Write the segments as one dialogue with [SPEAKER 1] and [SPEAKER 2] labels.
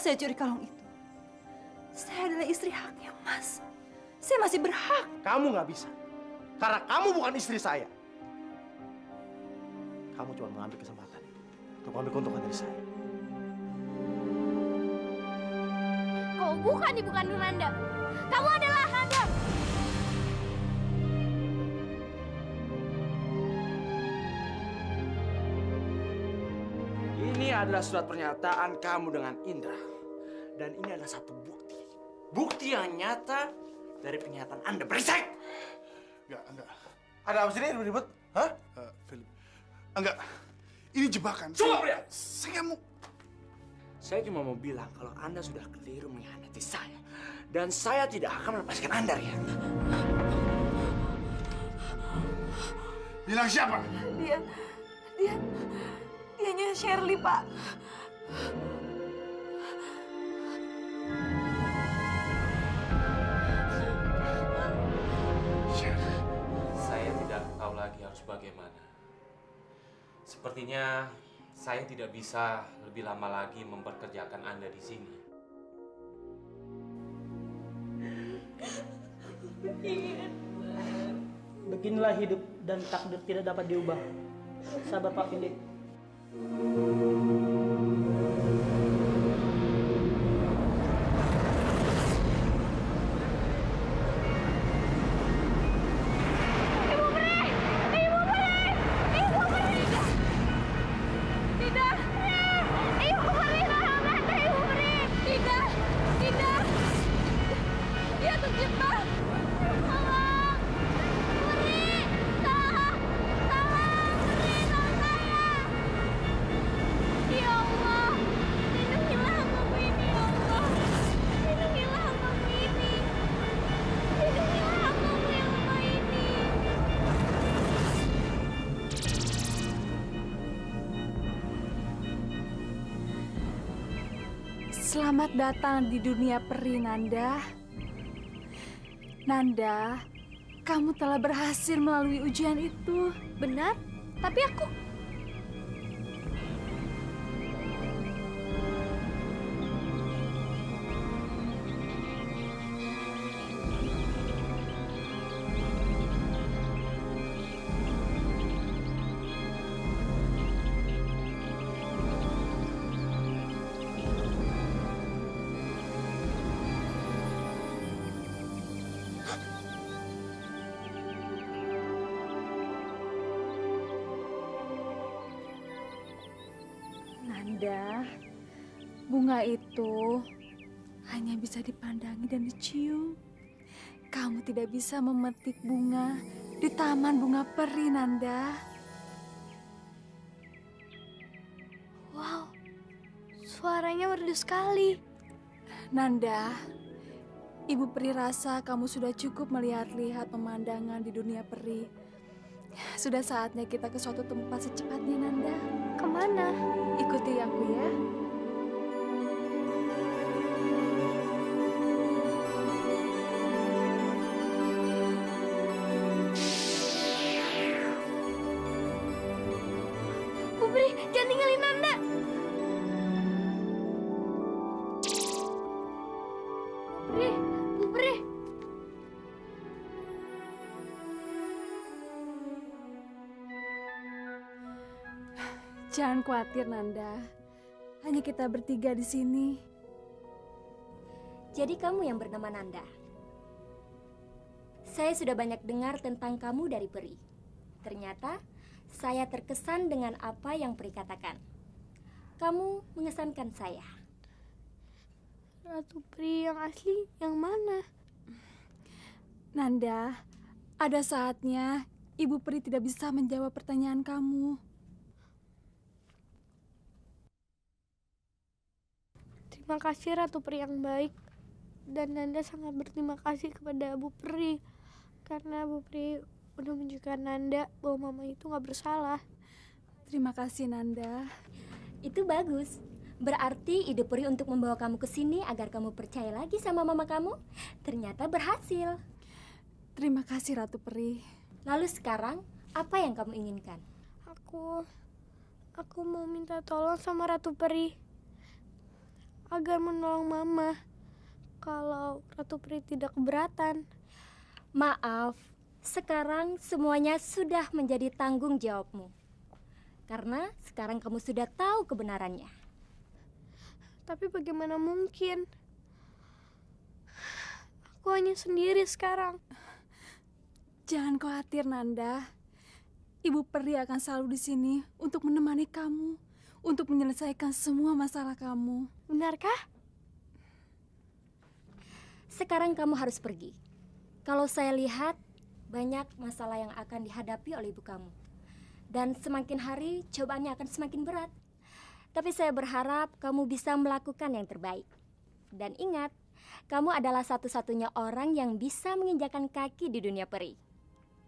[SPEAKER 1] saya curi kalung itu, saya adalah istri haknya, Mas. Saya masih berhak.
[SPEAKER 2] Kamu nggak bisa. Karena kamu bukan istri saya. Kamu cuma mengambil kesempatan untuk mengambil keuntungan dari saya.
[SPEAKER 3] Kau bukan ibu kandung Nanda. Kamu adalah Nanda.
[SPEAKER 4] Ini adalah surat pernyataan kamu dengan Indra. Dan ini adalah satu bukti. Bukti yang nyata dari pernyataan Anda. Berisik!
[SPEAKER 5] Enggak.
[SPEAKER 2] Ada apa sih ini ribut? Hah?
[SPEAKER 5] Philip. Enggak. Ini jebakan.
[SPEAKER 4] Coba pria! Saya cuma mau bilang kalau Anda sudah keliru mengkhianati saya. Dan saya tidak akan melepaskan Anda, Rian.
[SPEAKER 5] Bilang siapa?
[SPEAKER 1] Dianya Shirley, Pak.
[SPEAKER 6] Saya tidak tahu lagi harus bagaimana. Sepertinya saya tidak bisa lebih lama lagi memperkerjakan Anda di sini.
[SPEAKER 7] Beginilah hidup dan takdir tidak dapat diubah. Sabar Pak Philip.
[SPEAKER 1] Selamat datang di dunia peri, Nanda. Nanda, kamu telah berhasil melalui ujian itu.
[SPEAKER 3] Benar? Tapi aku...
[SPEAKER 1] Nanda, bunga itu hanya bisa dipandangi dan dicium. Kamu tidak bisa memetik bunga di taman bunga peri, Nanda.
[SPEAKER 3] Wow, suaranya merdu sekali.
[SPEAKER 1] Nanda, Ibu Peri rasa kamu sudah cukup melihat-lihat pemandangan di dunia peri. Sudah saatnya kita ke suatu tempat secepatnya, Nanda.
[SPEAKER 3] Kemana?
[SPEAKER 1] Ikuti aku ya.
[SPEAKER 3] Bu Pri, jangan tinggalin Nanda. Bu Pri.
[SPEAKER 1] Jangan khawatir, Nanda. Hanya kita bertiga di sini.
[SPEAKER 8] Jadi kamu yang bernama Nanda. Saya sudah banyak dengar tentang kamu dari Peri. Ternyata saya terkesan dengan apa yang Peri katakan. Kamu mengesankan saya.
[SPEAKER 3] Ratu Pri yang asli yang mana?
[SPEAKER 1] Nanda, ada saatnya Ibu Peri tidak bisa menjawab pertanyaan kamu.
[SPEAKER 3] Terima kasih Ratu Pri yang baik. Dan Nanda sangat berterima kasih kepada Bu Pri. Karena Bu Pri udah menunjukkan Nanda bahwa mama itu gak bersalah.
[SPEAKER 1] Terima kasih, Nanda.
[SPEAKER 8] Itu bagus. Berarti ide Peri untuk membawa kamu ke sini agar kamu percaya lagi sama mama kamu ternyata berhasil.
[SPEAKER 1] Terima kasih, Ratu Peri.
[SPEAKER 8] Lalu sekarang, apa yang kamu inginkan?
[SPEAKER 3] Aku mau minta tolong sama Ratu Peri. agar menolong Mama kalau Ratu Peri tidak keberatan.
[SPEAKER 8] Maaf, sekarang semuanya sudah menjadi tanggung jawabmu. Karena sekarang kamu sudah tahu kebenarannya.
[SPEAKER 3] Tapi bagaimana mungkin? Aku hanya sendiri sekarang.
[SPEAKER 1] Jangan khawatir, Nanda. Ibu Peri akan selalu di sini untuk menemani kamu, untuk menyelesaikan semua masalah kamu.
[SPEAKER 3] Benarkah?
[SPEAKER 8] Sekarang kamu harus pergi. Kalau saya lihat, banyak masalah yang akan dihadapi oleh ibu kamu. Dan semakin hari, cobaannya akan semakin berat. Tapi saya berharap kamu bisa melakukan yang terbaik. Dan ingat, kamu adalah satu-satunya orang yang bisa menginjakan kaki di dunia peri.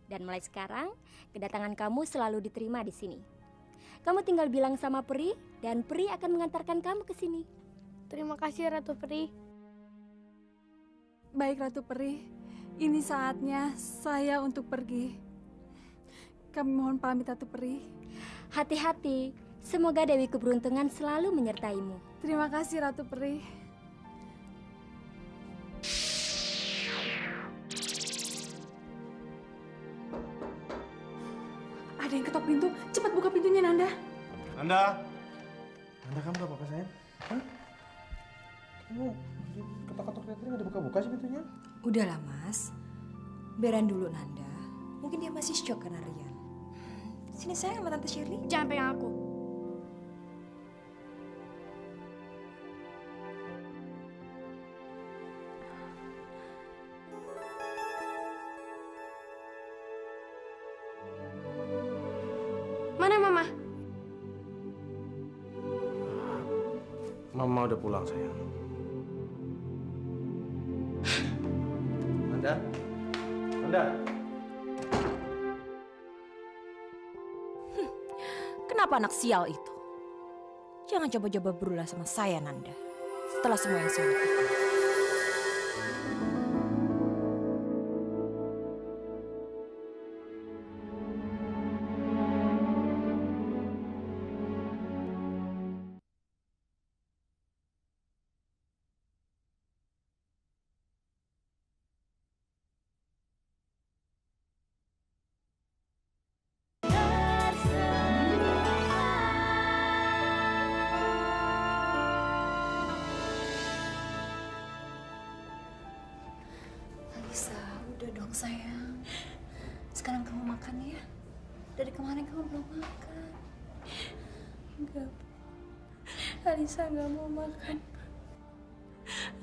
[SPEAKER 8] Dan mulai sekarang, kedatangan kamu selalu diterima di sini. Kamu tinggal bilang sama Peri, dan Peri akan mengantarkan kamu ke sini.
[SPEAKER 3] Terima kasih Ratu Peri.
[SPEAKER 1] Baik, Ratu Peri. Ini saatnya saya untuk pergi. Kami mohon pamit, Ratu Peri.
[SPEAKER 8] Hati-hati, semoga Dewi Keberuntungan selalu menyertaimu.
[SPEAKER 1] Terima kasih, Ratu Peri. Ada yang ketok pintu. Cepat buka pintunya, Nanda.
[SPEAKER 2] Nanda, kamu gak apa-apa sayang? Hah? Kamu ketok-ketok dari tadi nggak dibuka-buka sih pintunya?
[SPEAKER 9] Udahlah Mas, biarin dulu Nanda. Mungkin dia masih shock karena Rian. Sini sayang sama Tante Shirley.
[SPEAKER 3] Jangan pegang aku. Mana Mama?
[SPEAKER 2] Mama udah pulang sayang. Nanda.
[SPEAKER 9] Kenapa anak sial itu? Jangan coba-coba berulah sama saya Nanda. Setelah semua yang saya lakukan.
[SPEAKER 1] Udah dong sayang. Sekarang kamu makan ya. Dari kemarin kamu belum makan.
[SPEAKER 3] Enggak. Alisa nggak mau makan.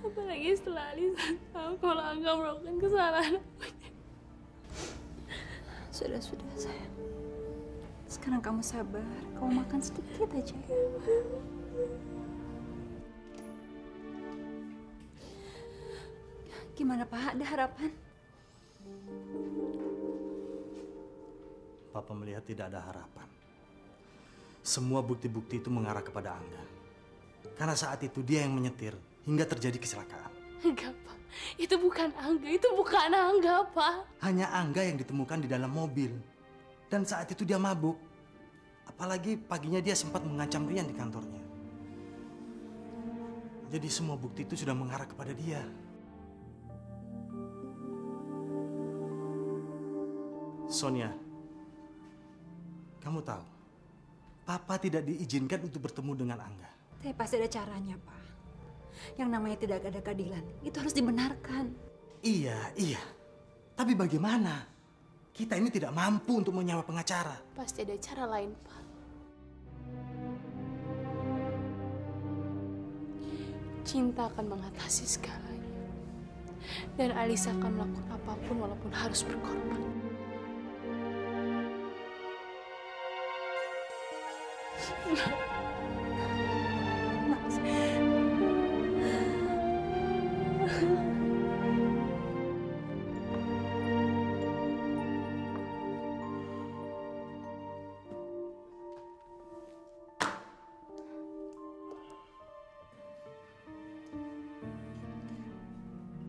[SPEAKER 3] Apalagi setelah Alisa tahu kalau Angga melakukan kesalahan.
[SPEAKER 1] Sudah sayang. Sekarang kamu sabar. Kamu makan sedikit aja ya. Gimana Pak? Ada harapan?
[SPEAKER 2] Papa melihat tidak ada harapan. Semua bukti-bukti itu mengarah kepada Angga. Karena saat itu dia yang menyetir hingga terjadi kecelakaan.
[SPEAKER 3] Enggak, Pak. Itu bukan Angga. Itu bukan Angga, Pak.
[SPEAKER 2] Hanya Angga yang ditemukan di dalam mobil. Dan saat itu dia mabuk. Apalagi paginya dia sempat mengancam Rian di kantornya. Jadi semua bukti itu sudah mengarah kepada dia. Sonia, kamu tahu, Papa tidak diizinkan untuk bertemu dengan Angga.
[SPEAKER 1] Tapi pasti ada caranya, Pak. Yang namanya tidak ada keadilan, itu harus dibenarkan.
[SPEAKER 2] Iya. Tapi bagaimana? Kita ini tidak mampu untuk menyewa pengacara.
[SPEAKER 3] Pasti ada cara lain, Pak. Cinta akan mengatasi segalanya. Dan Alisa akan melakukan apapun walaupun harus berkorban.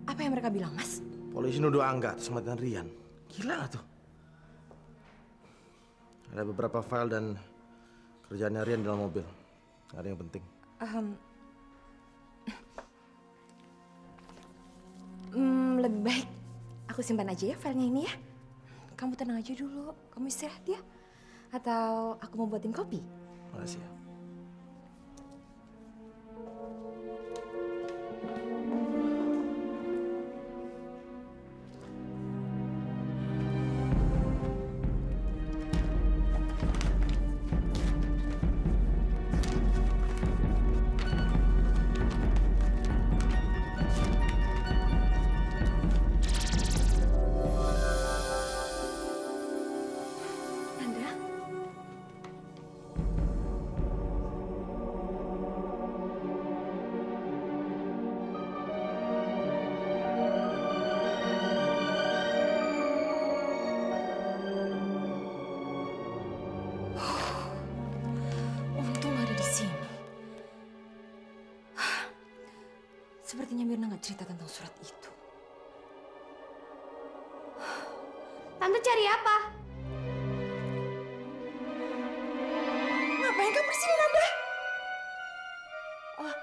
[SPEAKER 9] Apa yang mereka bilang, Mas?
[SPEAKER 2] Polisi nuduh Angga atas kematian Rian. Gila nggak tuh? Ada beberapa file dan kerjaannya Rian dalam mobil. Nggak ada yang penting.
[SPEAKER 9] aku simpan aja ya filenya ini ya. Kamu tenang aja dulu, kamu istirahat ya. Atau aku mau buatin kopi?
[SPEAKER 2] Makasih ya.
[SPEAKER 9] Sepertinya Mirna nggak cerita tentang surat itu.
[SPEAKER 3] Tante cari apa?
[SPEAKER 9] Ngapain kamu di sini, Nanda? Oh,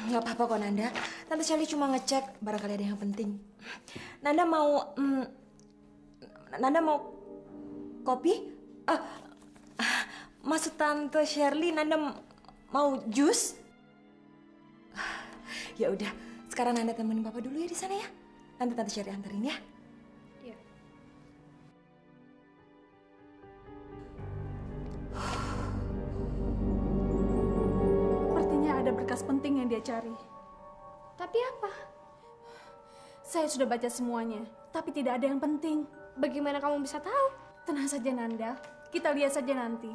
[SPEAKER 9] nggak apa-apa kok, Nanda. Tante Shelly cuma ngecek barangkali ada yang penting. Nanda mau kopi? Maksud Tante Shirley, Nanda mau jus? Ya udah, sekarang Nanda temenin Papa dulu ya di sana ya. Nanti Tante Shirley anterin ya.
[SPEAKER 3] Iya.
[SPEAKER 1] Sepertinya ada berkas penting yang dia cari.
[SPEAKER 3] Tapi apa?
[SPEAKER 1] Saya sudah baca semuanya, tapi tidak ada yang penting.
[SPEAKER 3] Bagaimana kamu bisa tahu?
[SPEAKER 1] Tenang saja Nanda, kita lihat saja nanti.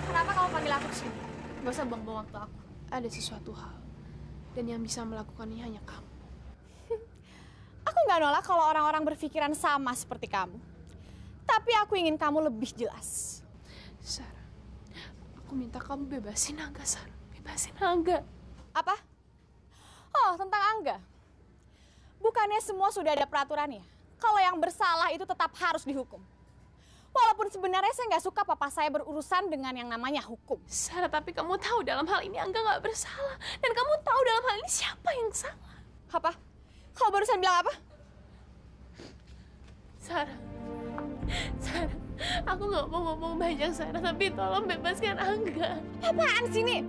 [SPEAKER 3] Kenapa kamu panggil aku ke sini? Gak usah buang-buang waktu aku. Ada sesuatu hal. Dan yang bisa melakukannya hanya kamu.
[SPEAKER 10] Aku nggak nolak kalau orang-orang berpikiran sama seperti kamu. Tapi aku ingin kamu lebih jelas.
[SPEAKER 3] Sarah, aku minta kamu bebasin Angga, Sarah. Bebasin Angga.
[SPEAKER 10] Apa? Oh, tentang Angga. Bukannya semua sudah ada peraturannya? Kalau yang bersalah itu tetap harus dihukum. Walaupun sebenarnya saya nggak suka papa saya berurusan dengan yang namanya hukum.
[SPEAKER 3] Sarah, tapi kamu tahu dalam hal ini Angga nggak bersalah. Dan kamu tahu dalam hal ini siapa yang salah.
[SPEAKER 10] Apa? Kau barusan bilang apa?
[SPEAKER 3] Sarah, aku nggak mau ngomong banyak Sarah, tapi tolong bebaskan Angga.
[SPEAKER 10] Apaan sih ini?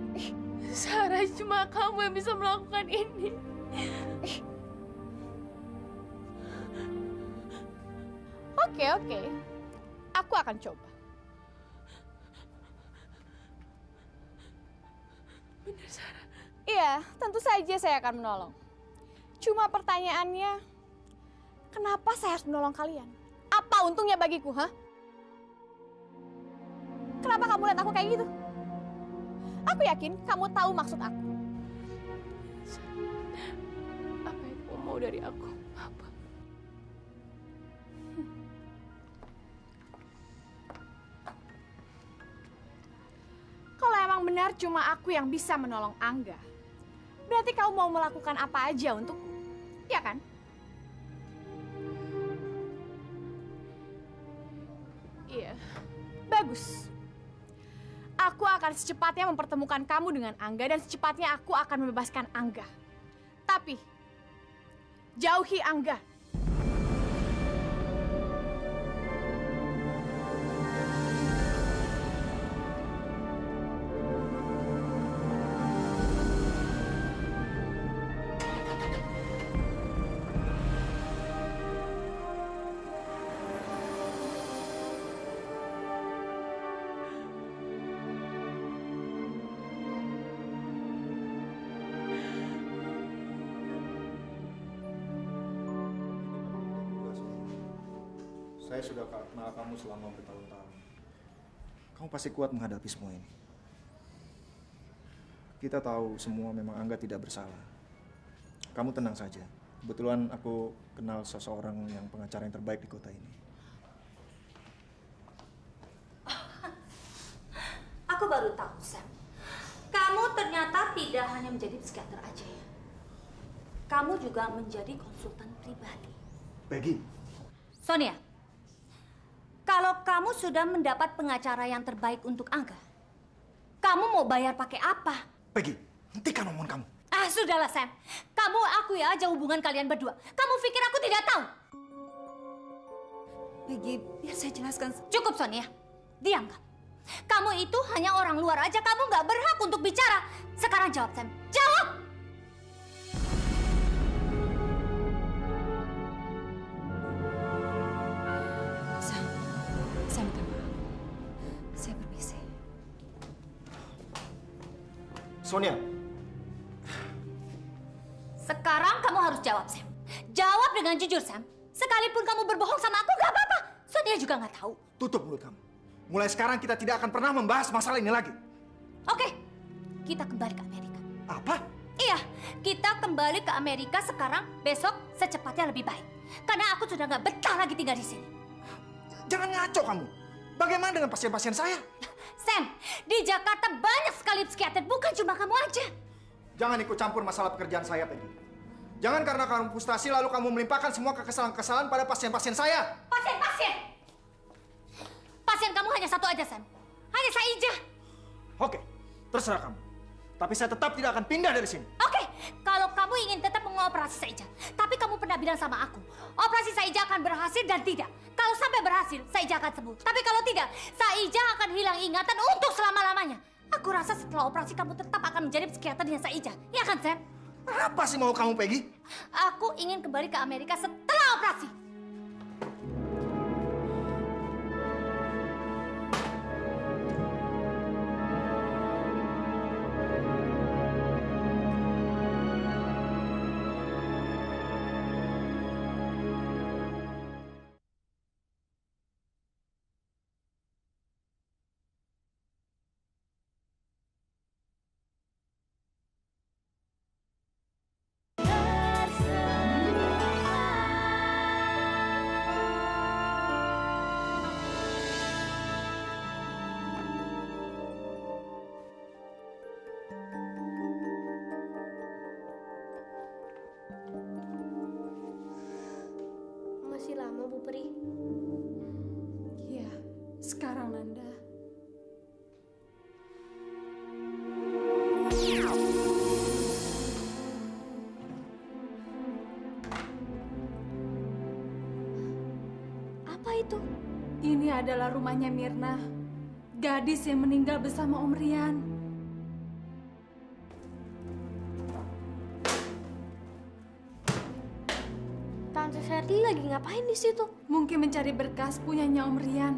[SPEAKER 3] Sarah, cuma kamu yang bisa melakukan ini.
[SPEAKER 10] Oke. Aku akan coba.
[SPEAKER 3] Benar, Sarah?
[SPEAKER 10] Iya, tentu saja saya akan menolong. Cuma pertanyaannya, kenapa saya harus menolong kalian? Apa untungnya bagiku, ha? Kenapa kamu lihat aku kayak gitu? Aku yakin kamu tahu maksud aku.
[SPEAKER 3] Apa yang kamu mau dari aku? Apa?
[SPEAKER 10] Kalau emang benar cuma aku yang bisa menolong Angga, berarti kamu mau melakukan apa aja untukku, ya kan?
[SPEAKER 3] Iya.
[SPEAKER 10] Bagus. Aku akan secepatnya mempertemukan kamu dengan Angga dan secepatnya aku akan membebaskan Angga. Tapi, jauhi Angga.
[SPEAKER 11] Saya sudah kenal kamu selama bertahun-tahun. Kamu pasti kuat menghadapi semua ini. Kita tahu semua memang Angga tidak bersalah. Kamu tenang saja. Kebetulan aku kenal seseorang yang pengacara yang terbaik di kota ini.
[SPEAKER 12] Aku baru tahu, Sam. Kamu ternyata tidak hanya menjadi psikiater aja ya. Kamu juga menjadi konsultan pribadi.
[SPEAKER 11] Peggy.
[SPEAKER 12] Sonia, kalau kamu sudah mendapat pengacara yang terbaik untuk Angga, kamu mau bayar pakai apa?
[SPEAKER 11] Peggy, hentikan omongan kamu.
[SPEAKER 12] Ah, sudahlah, Sam. Kamu akui aja hubungan kalian berdua. Kamu pikir aku tidak tahu?
[SPEAKER 9] Peggy, biar saya jelaskan.
[SPEAKER 12] Cukup, Sonia. Diam, kamu. Kamu itu hanya orang luar aja. Kamu nggak berhak untuk bicara. Sekarang jawab, Sam. Jawab!
[SPEAKER 9] Saya minta maaf. Saya permisi.
[SPEAKER 11] Sonia.
[SPEAKER 12] Sekarang kamu harus jawab, Sam. Jawab dengan jujur, Sam. Sekalipun kamu berbohong sama aku, nggak apa-apa. Sonia juga nggak tahu.
[SPEAKER 11] Tutup mulut kamu. Mulai sekarang kita tidak akan pernah membahas masalah ini lagi.
[SPEAKER 12] Oke, kita kembali ke Amerika.
[SPEAKER 11] Apa?
[SPEAKER 12] Iya, kita kembali ke Amerika sekarang, besok, secepatnya lebih baik. Karena aku sudah nggak betah lagi tinggal di sini.
[SPEAKER 11] Jangan ngaco kamu. Bagaimana dengan pasien-pasien saya?
[SPEAKER 12] Sam, di Jakarta banyak sekali psikiater, bukan cuma kamu aja.
[SPEAKER 11] Jangan ikut campur masalah pekerjaan saya, Peggy. Jangan karena kamu frustasi lalu kamu melimpahkan semua kekesalan-kekesalan pada pasien-pasien saya.
[SPEAKER 12] Pasien! Pasien kamu hanya satu aja, Sam. Hanya Saija.
[SPEAKER 11] Oke, terserah kamu. Tapi saya tetap tidak akan pindah dari sini.
[SPEAKER 12] Oke, kalau kamu ingin tetap mengoperasi Saija. Tapi kamu pernah bilang sama aku, operasi Saija akan berhasil dan tidak. Kalau sampai berhasil, Saija akan sembuh. Tapi kalau tidak, Saija akan hilang ingatan untuk selama-lamanya. Aku rasa setelah operasi kamu tetap akan menjadi psikiaternya Saija. Ya kan, Sam?
[SPEAKER 11] Apa sih mau kamu, Peggy?
[SPEAKER 12] Aku ingin kembali ke Amerika setelah operasi.
[SPEAKER 3] Masih lama, Bu Pri?
[SPEAKER 1] Iya, sekarang Nanda.
[SPEAKER 3] Apa itu?
[SPEAKER 1] Ini adalah rumahnya Mirna, gadis yang meninggal bersama Om Rian.
[SPEAKER 3] Tante Shirley lagi ngapain di situ?
[SPEAKER 1] Mungkin mencari berkas punyanya Om Rian.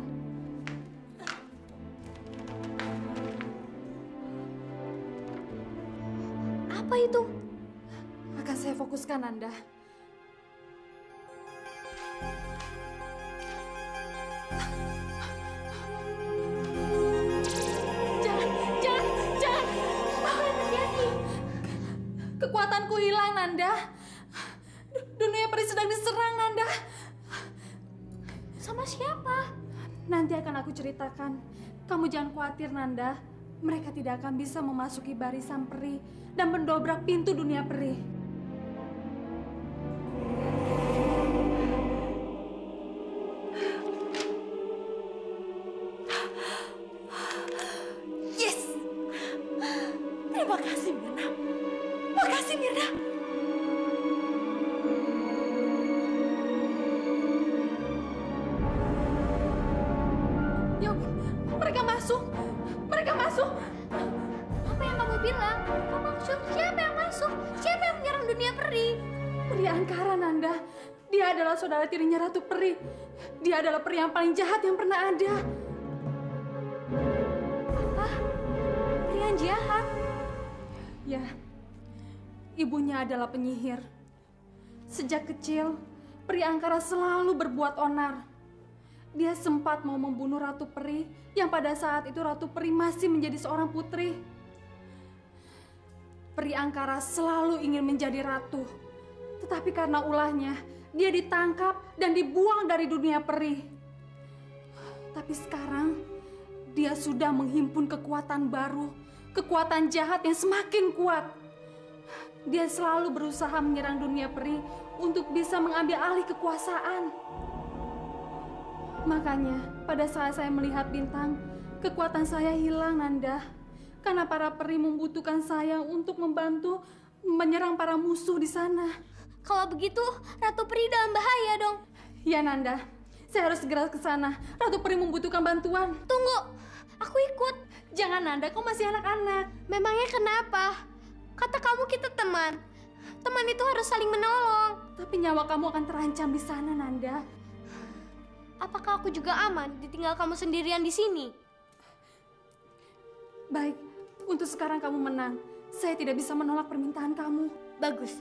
[SPEAKER 3] Apa itu?
[SPEAKER 1] Akan saya fokuskan, Nanda. Jangan! Apa yang terjadi? Kekuatanku hilang, Nanda. Dunia peri sedang diserang, Nanda.
[SPEAKER 3] Sama siapa?
[SPEAKER 1] Nanti akan aku ceritakan. Kamu jangan khawatir, Nanda. Mereka tidak akan bisa memasuki barisan peri dan mendobrak pintu dunia peri.
[SPEAKER 9] Yes! Terima kasih, Mirna. Makasih, Mirna.
[SPEAKER 1] Yuk, mereka masuk. Mereka masuk.
[SPEAKER 3] Apa yang kamu bilang? Kamu maksud siapa yang masuk? Siapa yang menyerang dunia peri?
[SPEAKER 1] Peri Angkara, Nanda. Dia adalah saudara tirinya Ratu Peri. Dia adalah peri yang paling jahat yang pernah ada.
[SPEAKER 3] Apa? Peri yang jahat?
[SPEAKER 1] Ya, ibunya adalah penyihir. Sejak kecil, Peri Angkara selalu berbuat onar. Dia sempat mau membunuh Ratu Peri yang pada saat itu Ratu Peri masih menjadi seorang putri. Peri Angkara selalu ingin menjadi ratu. Tetapi karena ulahnya, dia ditangkap dan dibuang dari dunia peri. Tapi sekarang, dia dia sudah menghimpun kekuatan baru, kekuatan jahat yang semakin kuat. Dia selalu berusaha menyerang dunia peri untuk bisa mengambil alih kekuasaan. Makanya, pada saat saya melihat bintang, kekuatan saya hilang, Nanda. Karena para peri membutuhkan saya untuk membantu menyerang para musuh di sana.
[SPEAKER 3] Kalau begitu, Ratu Peri dalam bahaya dong.
[SPEAKER 1] Ya, Nanda. Saya harus segera ke sana. Ratu Peri membutuhkan bantuan.
[SPEAKER 3] Tunggu, aku ikut.
[SPEAKER 1] Jangan, Nanda. Kau masih anak-anak.
[SPEAKER 3] Memangnya kenapa? Kata kamu kita teman. Teman itu harus saling menolong.
[SPEAKER 1] Tapi nyawa kamu akan terancam di sana, Nanda.
[SPEAKER 3] Apakah aku juga aman ditinggal kamu sendirian di sini?
[SPEAKER 1] Baik, untuk sekarang kamu menang. Saya tidak bisa menolak permintaan kamu.
[SPEAKER 3] Bagus.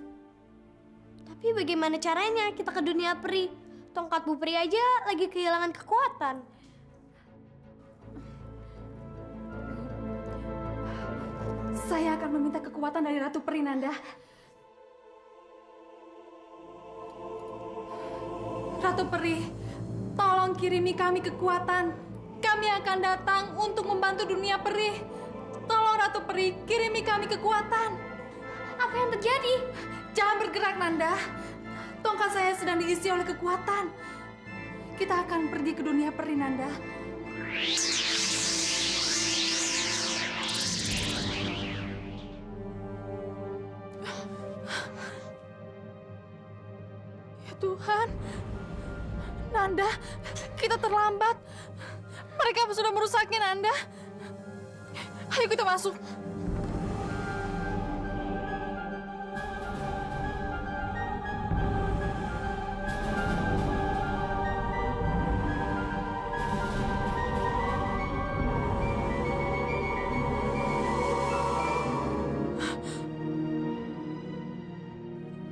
[SPEAKER 3] Tapi bagaimana caranya kita ke dunia peri? Tongkat Bu Peri aja lagi kehilangan kekuatan.
[SPEAKER 1] Saya akan meminta kekuatan dari Ratu Peri, Nanda. Ratu Peri, tolong kirimi kami kekuatan. Kami akan datang untuk membantu dunia peri. Tolong Ratu Peri, kirimi kami kekuatan.
[SPEAKER 3] Apa yang terjadi?
[SPEAKER 1] Jangan bergerak, Nanda. Tongkat saya sedang diisi oleh kekuatan. Kita akan pergi ke dunia peri, Nanda. Ya Tuhan. Nanda, kita terlambat. Mereka sudah merusaknya, Nanda. Ayo kita masuk.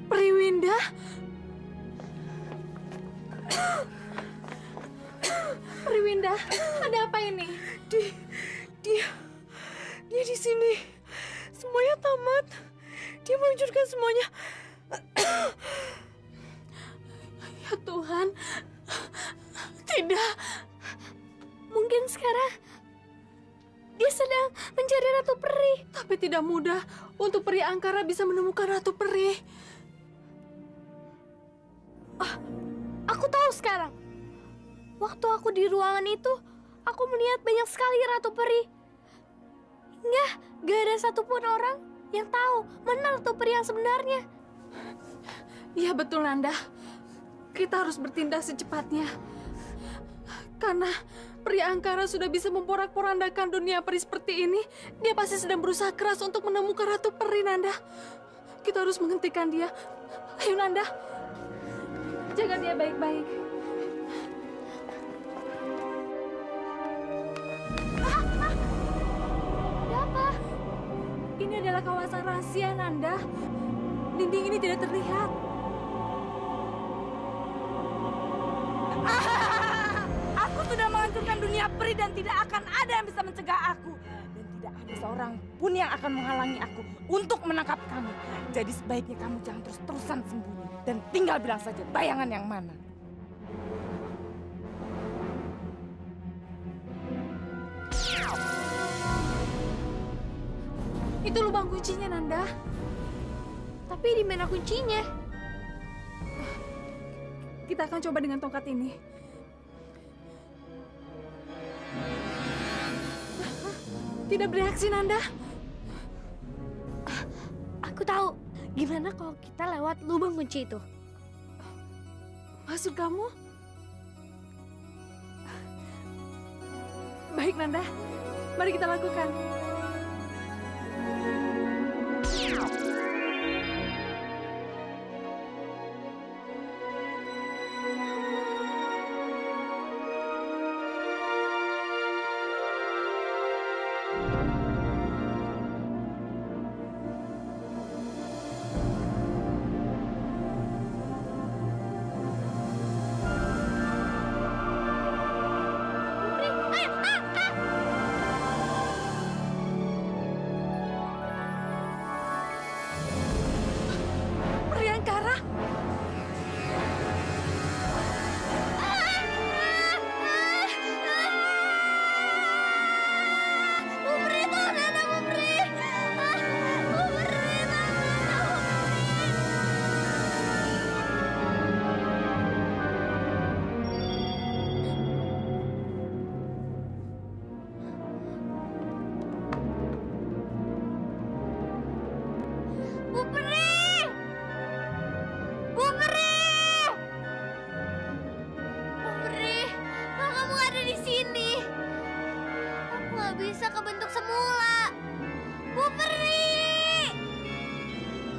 [SPEAKER 1] Priwinda? Priwinda, ada apa ini?
[SPEAKER 13] Dia di sini. Semuanya tamat. Dia menghancurkan semuanya.
[SPEAKER 1] Ya Tuhan. Tidak.
[SPEAKER 3] Mungkin sekarang dia sedang mencari Ratu Peri.
[SPEAKER 1] Tapi tidak mudah untuk peri angkara bisa menemukan Ratu Peri.
[SPEAKER 3] Aku tahu sekarang. Waktu aku di ruangan itu, aku melihat banyak sekali Ratu Peri. Hingga gak ada satupun orang yang tahu mana Ratu Peri yang sebenarnya.
[SPEAKER 1] Iya betul, Nanda. Kita harus bertindak secepatnya. Karena peri angkara sudah bisa memporak-porandakan dunia peri seperti ini, dia pasti sedang berusaha keras untuk menemukan Ratu Peri, Nanda. Kita harus menghentikan dia. Ayo, Nanda. Jaga dia baik-baik.
[SPEAKER 3] Ada apa?
[SPEAKER 1] Ini adalah kawasan rahasia, Nanda. Dinding ini tidak terlihat.
[SPEAKER 13] Aku sudah menghancurkan dunia peri dan tidak akan ada yang bisa mencegah aku. Dan tidak ada seorang pun yang akan menghalangi aku untuk menangkap kamu. Jadi sebaiknya kamu jangan terus-terusan sembunyi. Dan tinggal bilang saja bayangan yang mana.
[SPEAKER 1] Itu lubang kuncinya, Nanda.
[SPEAKER 3] Tapi di mana kuncinya?
[SPEAKER 1] Kita akan coba dengan tongkat ini. Tidak bereaksi, Nanda.
[SPEAKER 3] Aku tahu. Gimana kalau kita lewat lubang kunci itu?
[SPEAKER 1] Maksud kamu? Baik, Nanda. Mari kita lakukan.
[SPEAKER 3] bisa ke bentuk semula. Bu Peri!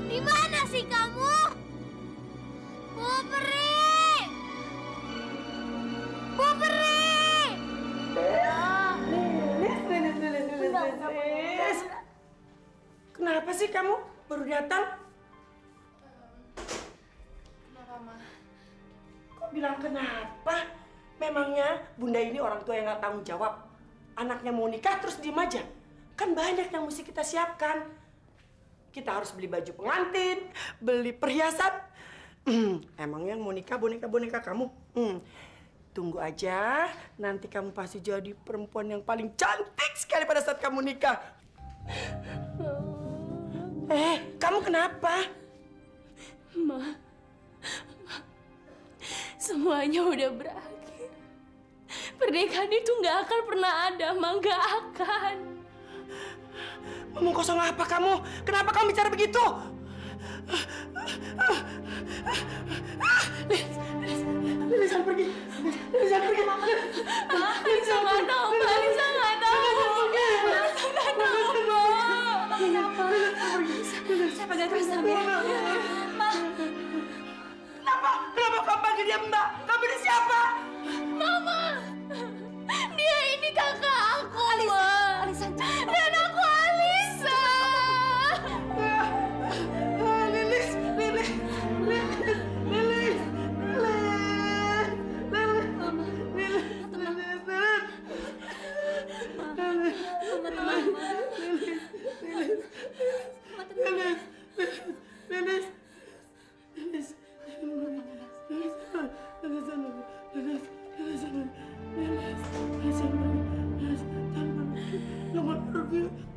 [SPEAKER 3] Di mana sih kamu? Bu Peri! Bu Peri!
[SPEAKER 13] Lilis. Kenapa sih kamu baru datang?
[SPEAKER 1] Kenapa, Ma?
[SPEAKER 13] Kok bilang kenapa? Memangnya Bunda ini orang tua yang nggak tanggung jawab? Anaknya mau nikah terus diem aja? Kan banyak yang mesti kita siapkan. Kita harus beli baju pengantin, beli perhiasan. Emangnya mau nikah boneka-boneka kamu? Tunggu aja, nanti kamu pasti jadi perempuan yang paling cantik sekali pada saat kamu nikah. Kamu kenapa?
[SPEAKER 14] Ma, semuanya udah berakhir. Pernikahan itu nggak akan pernah ada, Ma, nggak akan.
[SPEAKER 13] Ngomong kosong apa kamu? Kenapa kamu bicara begitu? Lilis jangan pergi. Lilis jangan pergi.
[SPEAKER 14] Lisa nggak tahu, Ma. Lisa nggak tahu. Lisa nggak tahu, Ma.
[SPEAKER 9] Kenapa? Saya pegang keras ya.
[SPEAKER 14] Ma.
[SPEAKER 13] Kenapa kamu panggil dia Mbak? Kamu ini siapa?
[SPEAKER 14] Mama. Dia ini kakak aku, Ma.
[SPEAKER 9] Alisa.
[SPEAKER 14] Dan aku Alisa.
[SPEAKER 13] Lilis.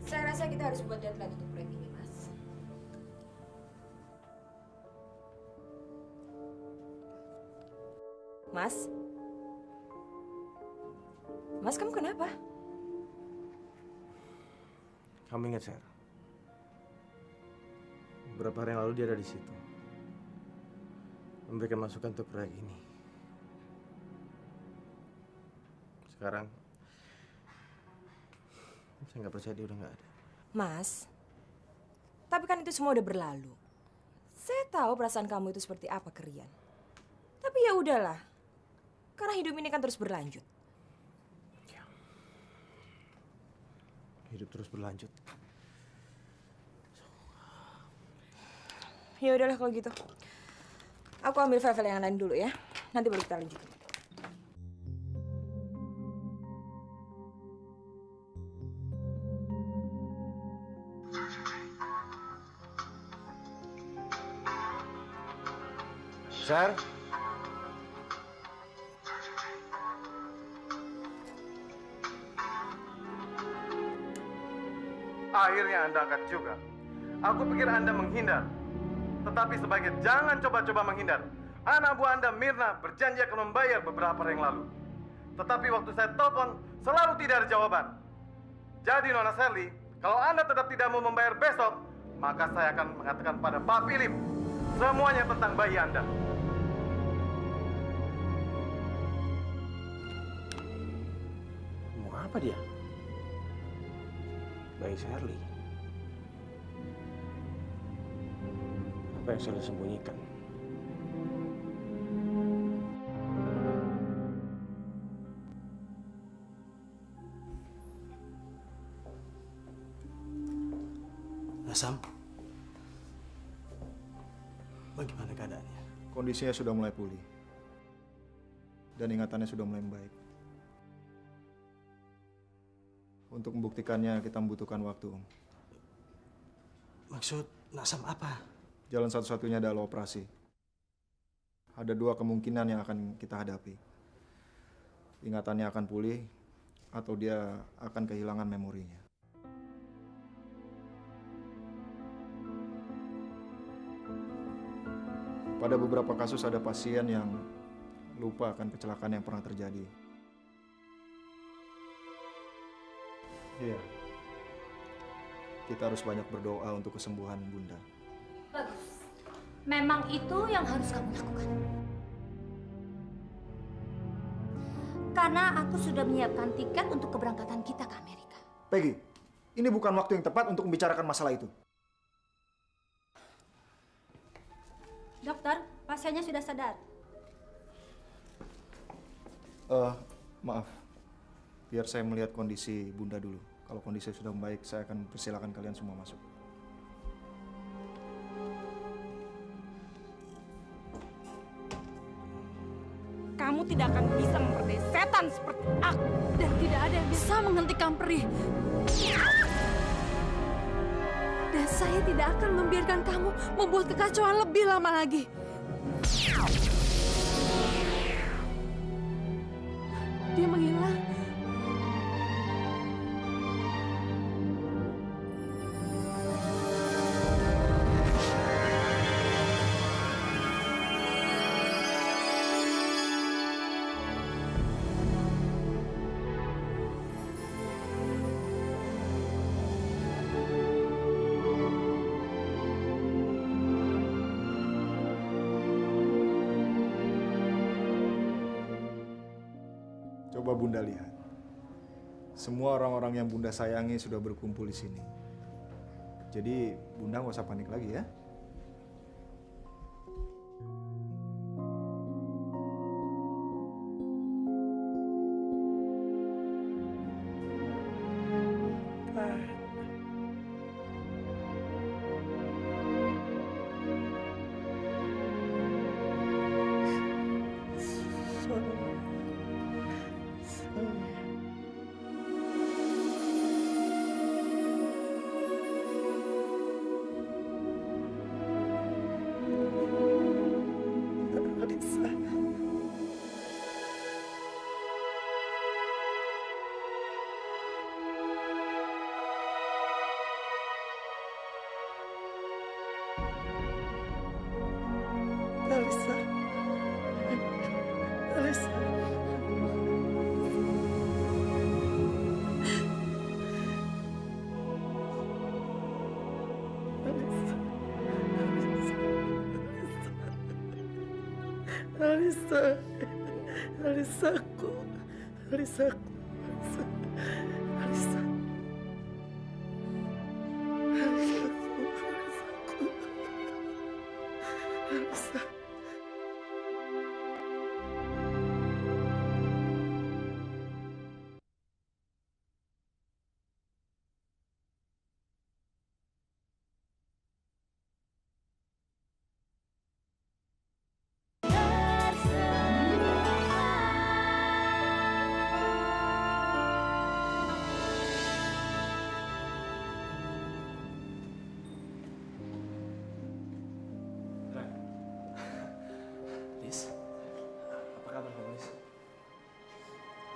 [SPEAKER 9] Saya rasa kita harus buat deadline untuk proyek ini, Mas. Mas, kamu kenapa?
[SPEAKER 2] Kamu ingat, Ser? Beberapa hari yang lalu dia ada di situ. Memberikan masukan untuk proyek ini. Sekarang, saya nggak percaya dia udah nggak ada.
[SPEAKER 9] Mas, tapi kan itu semua udah berlalu. Saya tahu perasaan kamu itu seperti apa ke Rian. Tapi ya udahlah, karena hidup ini kan terus berlanjut.
[SPEAKER 2] Hidup terus berlanjut.
[SPEAKER 9] Ya udahlah kalau gitu. Aku ambil file-file yang lain dulu ya. Nanti baru kita lanjutin.
[SPEAKER 2] Ser?
[SPEAKER 15] Akhirnya Anda angkat juga. Aku pikir Anda menghindar. Tetapi sebaiknya jangan coba-coba menghindar. Anak buah Anda, Mirna, berjanji akan membayar beberapa hari yang lalu. Tetapi waktu saya telepon, selalu tidak ada jawaban. Jadi Nona Sally, kalau Anda tetap tidak mau membayar besok, maka saya akan mengatakan pada Pak Philip semuanya tentang bayi Anda.
[SPEAKER 2] Mau apa dia? Bayi Shirley. Apa yang sudah sembunyikan? Sam, bagaimana keadaannya?
[SPEAKER 11] Kondisinya sudah mulai pulih. Dan ingatannya sudah mulai membaik. Untuk membuktikannya, kita membutuhkan waktu.
[SPEAKER 2] Maksud Nasam apa?
[SPEAKER 11] Jalan satu-satunya adalah operasi. Ada dua kemungkinan yang akan kita hadapi. Ingatannya akan pulih, atau dia akan kehilangan memorinya. Pada beberapa kasus ada pasien yang lupa akan kecelakaan yang pernah terjadi. Iya. Kita harus banyak berdoa untuk kesembuhan Bunda.
[SPEAKER 12] Bagus. Memang itu yang harus kamu lakukan. Karena aku sudah menyiapkan tiket untuk keberangkatan kita ke Amerika.
[SPEAKER 11] Peggy, ini bukan waktu yang tepat untuk membicarakan masalah itu.
[SPEAKER 12] Dokter, pasiennya sudah sadar.
[SPEAKER 11] Maaf, biar saya melihat kondisi Bunda dulu. Kalau kondisi sudah membaik, saya akan persilakan kalian semua masuk.
[SPEAKER 13] Kamu tidak akan bisa memperdaya setan seperti aku.
[SPEAKER 1] Dan tidak ada yang bisa menghentikan perih. Dan saya tidak akan membiarkan kamu membuat kekacauan lebih lama lagi. Dia menghilang.
[SPEAKER 11] Coba Bunda lihat. Semua orang-orang yang Bunda sayangi sudah berkumpul di sini. Jadi Bunda nggak usah panik lagi ya.
[SPEAKER 13] Alisa. Alisa. Alisa. Alisaku. Alisaku. Alisa. Alisa.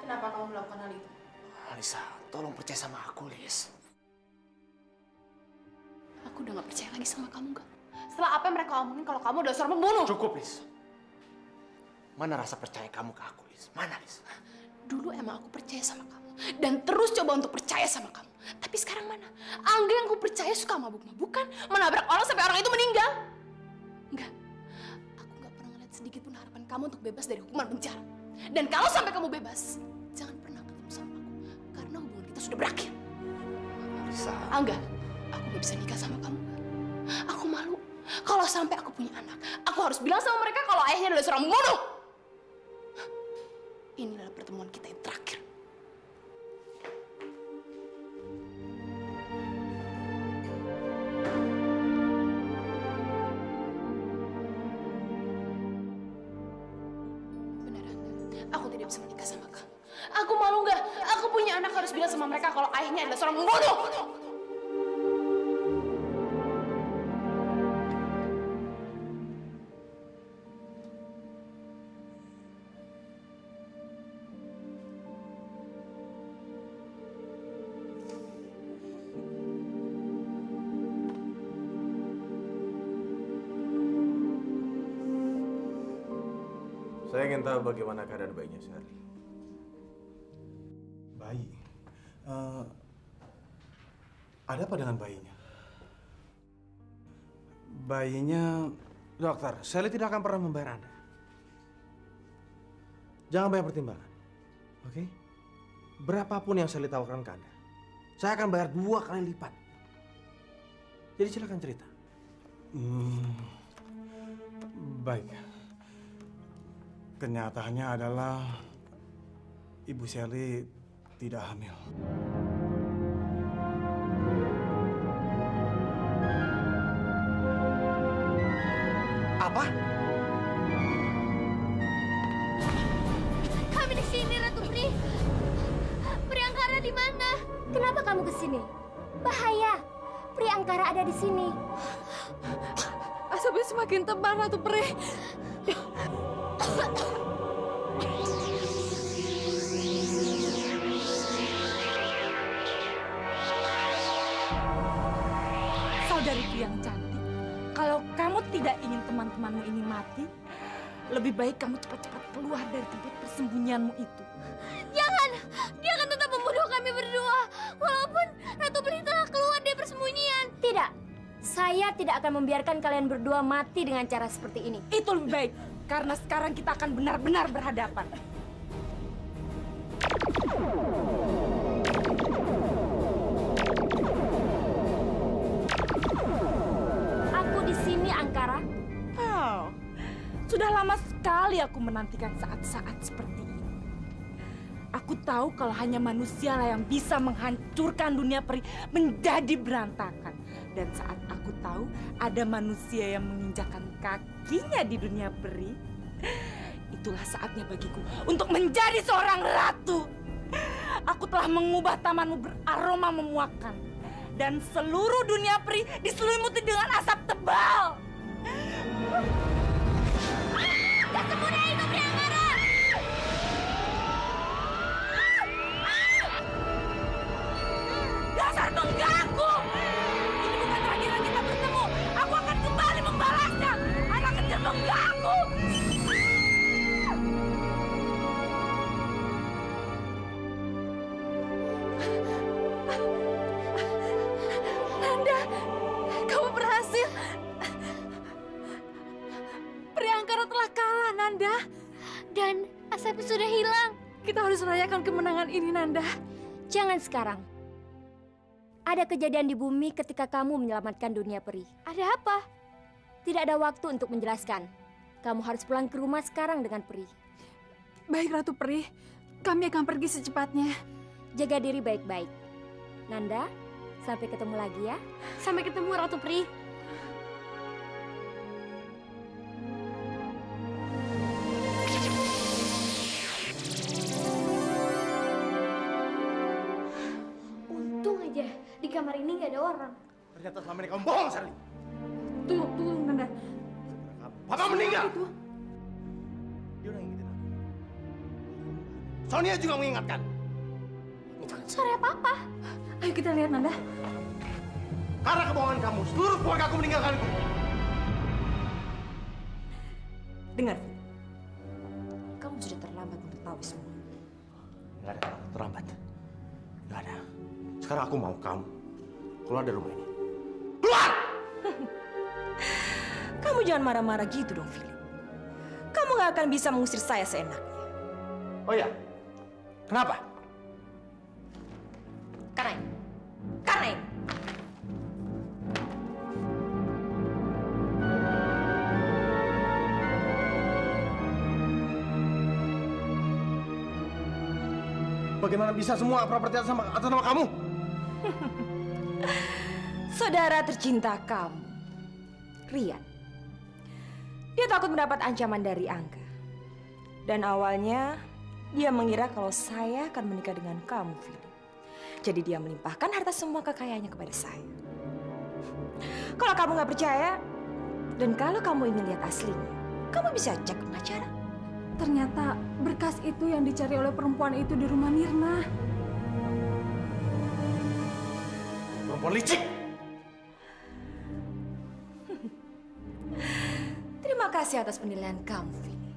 [SPEAKER 10] Kenapa kamu melakukan hal itu?
[SPEAKER 4] Alisa, tolong percaya sama aku, Lis.
[SPEAKER 10] Aku udah gak percaya lagi sama kamu, gak? Setelah apa yang mereka omongin kalau kamu udah seorang pembunuh.
[SPEAKER 4] Cukup, Lis. Mana rasa percaya kamu ke aku, Lis? Mana, Lis?
[SPEAKER 10] Dulu emang aku percaya sama kamu. Dan terus coba untuk percaya sama kamu. Tapi sekarang mana? Angga yang aku percaya suka mabuk-mabukan, menabrak orang sampai orang itu meninggal. Enggak. Aku gak pernah ngeliat sedikit pun harapan kamu untuk bebas dari hukuman penjara. Dan kalau sampai kamu bebas, jangan pernah ketemu sama aku. Karena hubungan kita sudah berakhir.
[SPEAKER 4] Alisa.
[SPEAKER 10] Angga, aku gak bisa nikah sama kamu. Aku malu. Kalau sampai aku punya anak, aku harus bilang sama mereka kalau ayahnya adalah seorang pembunuh. Ini adalah pertemuan kita yang terakhir. Benar, Angga. Aku tidak bisa menikah sama kamu. Aku malu nggak? Aku punya anak harus bilang sama mereka kalau ayahnya adalah seorang pembunuh.
[SPEAKER 2] Saya ingin tahu bagaimana keadaan bayinya, Shirley. Bayi? Ada apa dengan bayinya? Bayinya, dokter, Shirley tidak akan pernah membayar Anda. Jangan banyak pertimbangan, oke? Berapapun yang Shirley tawarkan ke Anda,
[SPEAKER 4] saya akan bayar 2 kali lipat. Jadi silakan cerita.
[SPEAKER 5] Baik. Kenyataannya adalah Ibu Shelly tidak hamil.
[SPEAKER 4] Apa?
[SPEAKER 12] Kami di sini, Ratu Pri. Priangkara di mana?
[SPEAKER 8] Kenapa kamu ke sini? Bahaya. Priangkara ada di sini.
[SPEAKER 1] Asapnya semakin tebal, Ratu Pri.
[SPEAKER 13] Saudariku yang cantik, kalau kamu tidak ingin teman-temanmu ini mati, lebih baik kamu cepat-cepat keluar dari tempat persembunyianmu itu.
[SPEAKER 12] Jangan! Dia akan tetap membunuh kami berdua. Walaupun Ratu Pri telah keluar dari persembunyian.
[SPEAKER 8] Tidak. Saya tidak akan membiarkan kalian berdua mati dengan cara seperti ini.
[SPEAKER 13] Itu lebih baik, karena sekarang kita akan benar-benar berhadapan.
[SPEAKER 8] Aku di sini, Angkara.
[SPEAKER 13] Oh, sudah lama sekali aku menantikan saat-saat seperti ini. Aku tahu kalau hanya manusia lah yang bisa menghancurkan dunia peri menjadi berantakan. Dan saat aku tahu ada manusia yang menginjakan kakinya di dunia peri, itulah saatnya bagiku untuk menjadi seorang ratu. Aku telah mengubah tamanmu beraroma memuakkan. Dan seluruh dunia peri diselimuti dengan asap tebal.
[SPEAKER 12] Gak semudah itu, Priangkara!
[SPEAKER 13] Dasar pengganggu! Ini bukan terakhir kita bertemu. Aku akan kembali membalasnya. Anak kecil pengganggu!
[SPEAKER 1] Nanda, kamu berhasil. Priangkara telah kalah, Nanda.
[SPEAKER 12] Dan Asapi sudah hilang.
[SPEAKER 1] Kita harus merayakan kemenangan ini, Nanda.
[SPEAKER 8] Jangan sekarang. Ada kejadian di bumi ketika kamu menyelamatkan dunia peri.
[SPEAKER 12] Ada apa?
[SPEAKER 8] Tidak ada waktu untuk menjelaskan. Kamu harus pulang ke rumah sekarang dengan peri.
[SPEAKER 1] Baik, Ratu Peri. Kami akan pergi secepatnya.
[SPEAKER 8] Jaga diri baik-baik. Nanda, sampai ketemu lagi ya.
[SPEAKER 12] Sampai ketemu, Ratu Peri. Untung aja di kamar ini nggak ada orang.
[SPEAKER 4] Ternyata selama ini kamu bohong, Shelly.
[SPEAKER 1] Tunggu, Nanda.
[SPEAKER 4] Papa meninggal.
[SPEAKER 1] Itu.
[SPEAKER 4] Dia udah ngingetin aku. Sonia juga mengingatkan.
[SPEAKER 12] Itu kan suara Papa.
[SPEAKER 1] Ayo kita lihat, Nanda.
[SPEAKER 4] Karena kebohongan kamu, seluruh keluarga aku meninggalkanku.
[SPEAKER 9] Dengar, kamu sudah terlambat untuk tahu semua.
[SPEAKER 4] Nggak ada terlambat. Nggak ada. Sekarang aku mau kamu keluar dari rumah ini. Keluar!
[SPEAKER 9] Kamu jangan marah-marah gitu dong, Philip. Kamu nggak akan bisa mengusir saya seenaknya.
[SPEAKER 4] Oh ya? Kenapa?
[SPEAKER 9] Karena ini. Karena ini.
[SPEAKER 4] Bagaimana bisa semua properti atas nama kamu?
[SPEAKER 9] Saudara tercinta kamu, Rian. Dia takut mendapat ancaman dari Angga. Dan awalnya dia mengira kalau saya akan menikah dengan kamu, Philip. Jadi dia melimpahkan harta semua kekayaannya kepada saya. Kalau kamu nggak percaya, dan kalau kamu ingin lihat aslinya, kamu bisa cek ke pengacara.
[SPEAKER 1] Ternyata berkas itu yang dicari oleh perempuan itu di rumah Mirna.
[SPEAKER 4] Perempuan licik!
[SPEAKER 9] Terima kasih atas penilaian kamu, Vini.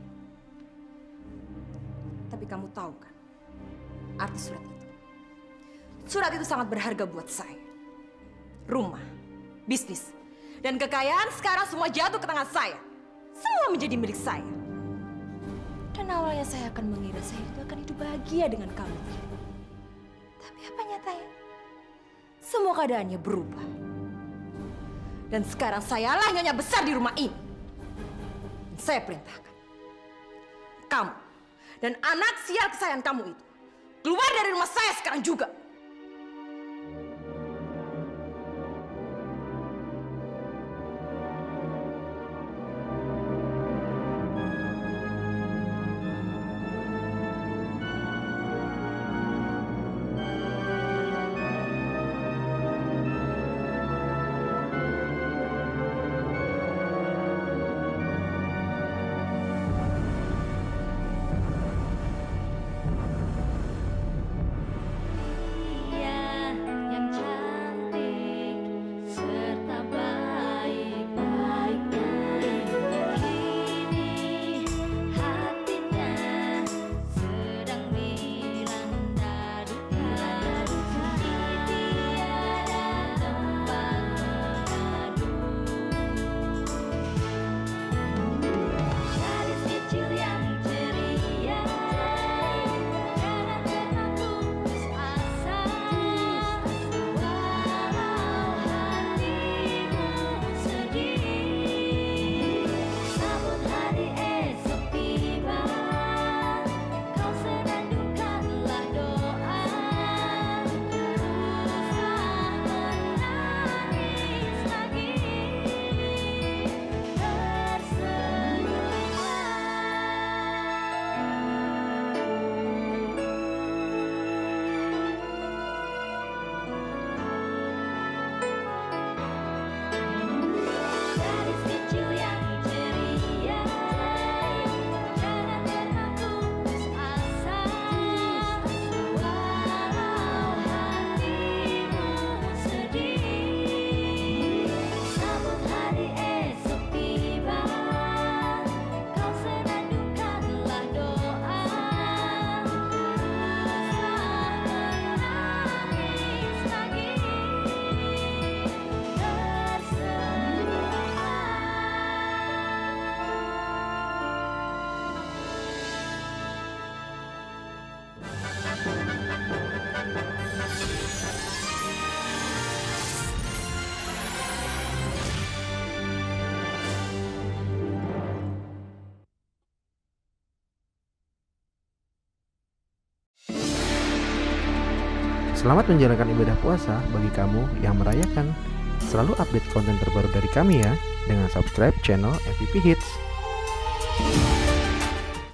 [SPEAKER 9] Tapi kamu tahu kan, arti surat itu? Surat itu sangat berharga buat saya. Rumah, bisnis, dan kekayaan sekarang semua jatuh ke tangan saya. Semua menjadi milik saya. Dan awalnya saya akan mengira saya itu akan hidup bahagia dengan kamu. Tapi apa nyatanya? semua keadaannya berubah. Dan sekarang sayalah nyonya besar di rumah ini. Dan saya perintahkan kamu dan anak sial kesayangan kamu itu keluar dari rumah saya sekarang juga.
[SPEAKER 16] Selamat menjalankan ibadah puasa bagi kamu yang merayakan. Selalu update konten terbaru dari kami ya, dengan subscribe channel MVP Hits.